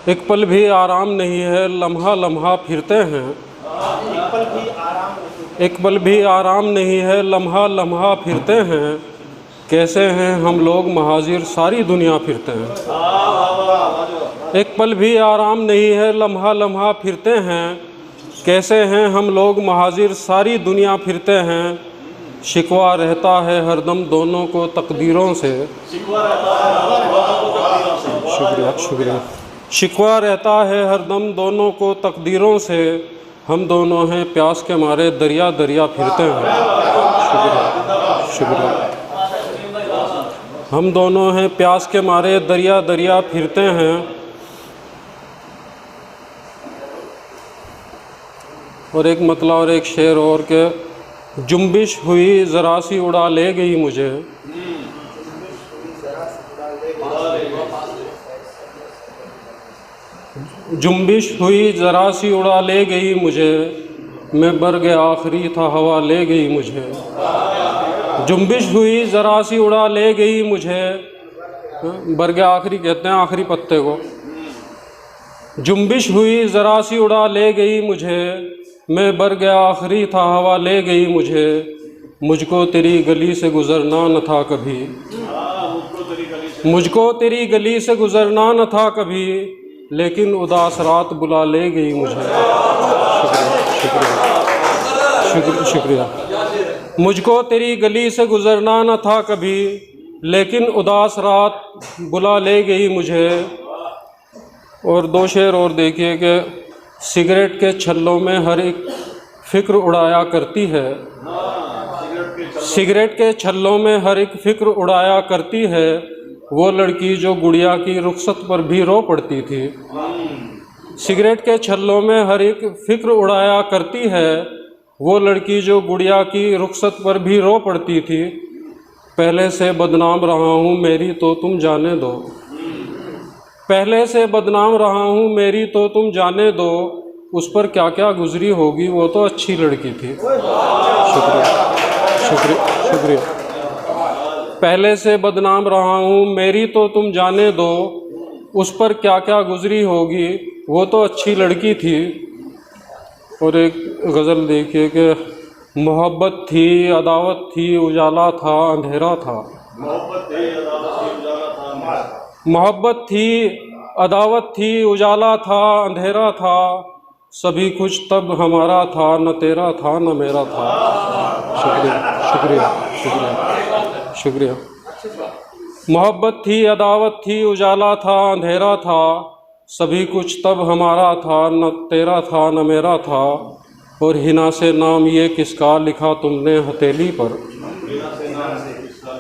एक पल भी आराम नहीं है, लम्हा लम्हा फिरते हैं। एक पल भी आराम नहीं है, लम्हा लम्हा फिरते हैं। कैसे हैं हम लोग महाजिर, सारी दुनिया फिरते हैं। एक पल भी आराम नहीं है, लम्हा लम्हा फिरते हैं। कैसे हैं हम लोग महाजिर, सारी दुनिया फिरते हैं। शिकवा रहता है हरदम दोनों को तकदीरों से। शुक्रिया शुक्रिया। शिकवा रहता है हरदम दोनों को तकदीरों से। हम दोनों हैं प्यास के मारे, दरिया दरिया फिरते हैं। शुक्रिया शुक्रिया। हम दोनों हैं प्यास के मारे, दरिया दरिया फिरते हैं। और एक मतला और एक शेर और के, जुम्बिश हुई ज़रा सी उड़ा ले गई मुझे। जुम्बिश हुई ज़रा सी उड़ा ले गई मुझे। मैं बर्ग आखिरी था, हवा ले गई मुझे। जुम्बिश हुई ज़रा सी उड़ा ले गई मुझे। बर्ग आखिरी कहते हैं आखिरी पत्ते को। जुम्बिश हुई ज़रा सी उड़ा ले गई मुझे। मैं बर्ग आखिरी था, हवा ले गई मुझे। मुझको तेरी गली से गुज़रना न था कभी। मुझको तेरी गली से गुज़रना न था कभी, लेकिन उदास रात बुला ले गई मुझे। शुक्रिया शुक्रिया। मुझको तेरी गली से गुज़रना न था कभी, लेकिन उदास रात बुला ले गई मुझे। और दो शेर और देखिए कि सिगरेट के छल्लों में हर एक फ़िक्र उड़ाया करती है। सिगरेट के छल्लों में हर एक फ़िक्र उड़ाया करती है। वो लड़की जो गुड़िया की रुखसत पर भी रो पड़ती थी। सिगरेट के छल्लों में हर एक फ़िक्र उड़ाया करती है। वो लड़की जो गुड़िया की रुखसत पर भी रो पड़ती थी। पहले से बदनाम रहा हूँ मेरी तो तुम जाने दो। पहले से बदनाम रहा हूँ मेरी तो तुम जाने दो। उस पर क्या क्या गुजरी होगी, वो तो अच्छी लड़की थी। शुक्रिया शुक्रिया शुक्रिया। पहले से बदनाम रहा हूँ मेरी तो तुम जाने दो। उस पर क्या क्या गुजरी होगी, वो तो अच्छी लड़की थी। और एक गज़ल देखिए कि मोहब्बत थी, अदावत थी, उजाला था, अंधेरा था। मोहब्बत थी, अदावत थी, उजाला था, अंधेरा था। सभी कुछ तब हमारा था, न तेरा था न मेरा था। शुक्रिया शुक्रिया शुक्रिया शुक्रिया। मोहब्बत थी, अदावत थी, उजाला था, अंधेरा था। सभी कुछ तब हमारा था, न तेरा था न मेरा था। और हिना से नाम ये किसका लिखा तुमने हथेली पर।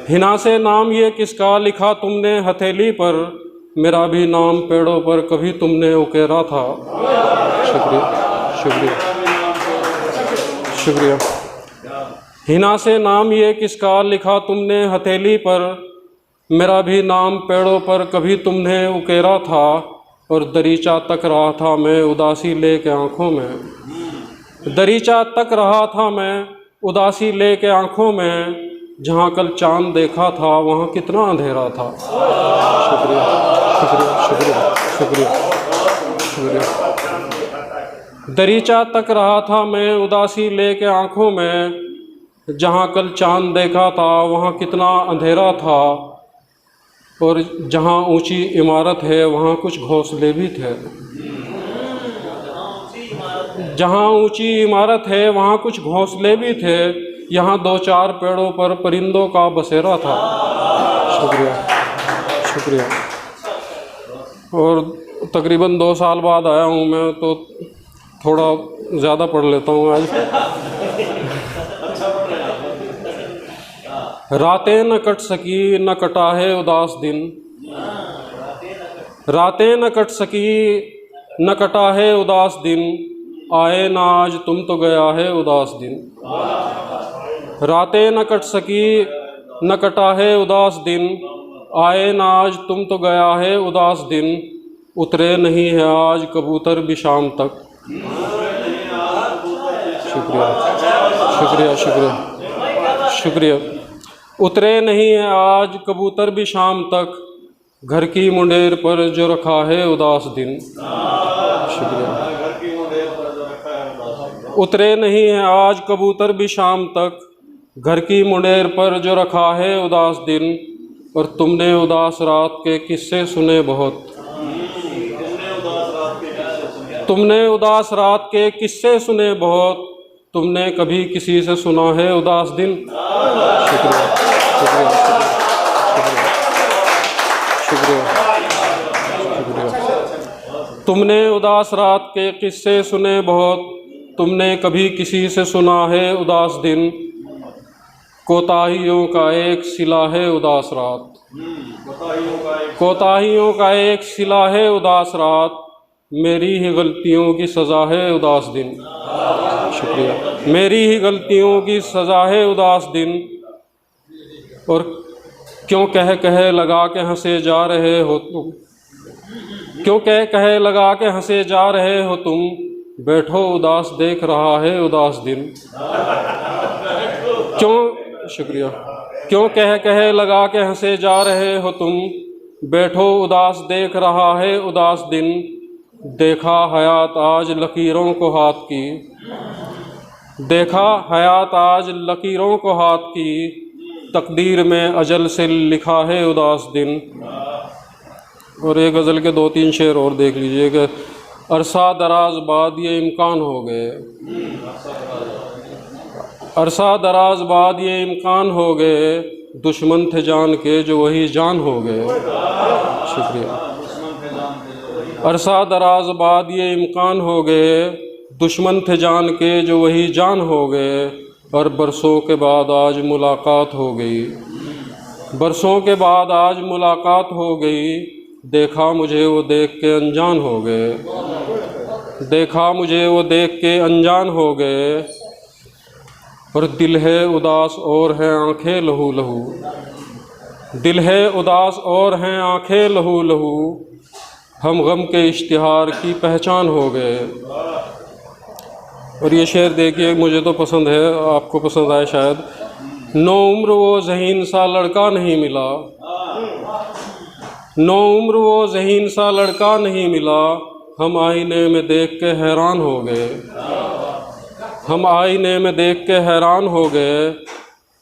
हिना से नाम ये किसका लिखा तुमने हथेली पर। मेरा भी नाम पेड़ों पर कभी तुमने उकेरा था। शुक्रिया शुक्रिया शुक्रिया। हिना से नाम ये किसका लिखा तुमने हथेली पर। मेरा भी नाम पेड़ों पर कभी तुमने उकेरा था। और दरीचा तक रहा था मैं उदासी लेके आँखों में। दरीचा तक रहा था मैं उदासी लेके आँखों में। जहाँ कल चाँद देखा था वहाँ कितना अंधेरा था। शुक्रिया शुक्रिया शुक्रिया शुक्रिया शुक्रिया। दरीचा तक रहा था मैं उदासी लेके आँखों में। जहाँ कल चाँद देखा था वहाँ कितना अंधेरा था। और जहाँ ऊंची इमारत है वहाँ कुछ घोंसले भी थे। जहाँ ऊंची इमारत है वहाँ कुछ घोंसले भी थे। यहाँ दो चार पेड़ों पर परिंदों का बसेरा था। शुक्रिया शुक्रिया। और तकरीबन 2 साल बाद आया हूँ मैं, तो थोड़ा ज़्यादा पढ़ लेता हूँ आज। रातें न कट सकी न कटा है उदास दिन। रातें न कट सकी न कटा है उदास दिन। आए ना आज तुम तो गया है उदास दिन। रातें न कट सकी न कटा है उदास दिन। आए ना आज तुम तो गया है उदास दिन। उतरे नहीं है आज कबूतर भी शाम तक। शुक्रिया शुक्रिया शुक्रिया शुक्रिया। उतरे नहीं है आज कबूतर भी शाम तक। घर की मुंडेर पर जो रखा है उदास दिन। शुक्रिया। उतरे नहीं है आज कबूतर भी शाम तक, घर की मुंडेर पर जो रखा है उदास दिन। और तुमने उदास रात के किस्से सुने बहुत, तुमने उदास रात के किस्से सुने बहुत, तुमने कभी किसी से सुना है उदास दिन। शुक्रिया, शुक्रिया, शुक्रिया, शुक्रिया, शुक्रिया। तुमने उदास रात के किस्से सुने बहुत, तुमने कभी किसी से सुना है उदास दिन। कोताहियों का एक सिला है उदास रात, कोताहियों का एक सिला है उदास रात। मेरी ही गलतियों की सज़ा है उदास दिन। शुक्रिया। मेरी ही गलतियों की सज़ा है उदास दिन। और क्यों कह कह लगा के हंसे जा रहे हो तुम, क्यों कह कह लगा के हंसे जा रहे हो तुम। बैठो उदास देख रहा है उदास दिन। क्यों, शुक्रिया। क्यों कह कह लगा के हंसे जा रहे हो तुम। बैठो उदास देख रहा है उदास दिन। देखा हयात आज लकीरों को हाथ की, देखा हयात आज लकीरों को हाथ की। तकदीर में अजल से लिखा है उदास दिन। और एक गज़ल के 2-3 शेर और देख लीजिए कि अरसा दराज बाद ये इम्कान हो गए, अरसा दराज बाद ये इम्कान हो गए। दुश्मन थे जान के जो वही जान हो गए। शुक्रिया। अरसा दराज बाद ये इम्कान हो गए, दुश्मन थे जान के जो वही जान हो गए। और बरसों के बाद आज मुलाकात हो गई, बरसों के बाद आज मुलाकात हो गई। देखा मुझे वो देख के अनजान हो गए, देखा मुझे वो देख के अनजान हो गए। और दिल है उदास और हैं आंखें लहू लहू, दिल है उदास और हैं आंखें लहू लहू। हम गम के इश्तिहार की पहचान हो गए। और ये शेर देखिए, मुझे तो पसंद है, आपको पसंद आए शायद। नो उम्र वो ज़हीन सा लड़का नहीं मिला, नो उम्र वो ज़हीन सा लड़का नहीं मिला। हम आईने में देख के हैरान हो गए, हम आईने में देख के हैरान हो गए।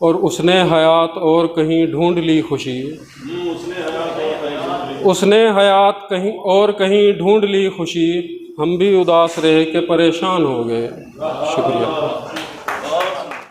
और उसने हयात और कहीं ढूंढ ली खुशी, उसने हयात कहीं और कहीं ढूंढ ली खुशी। हम भी उदास रह के परेशान हो गए। शुक्रिया।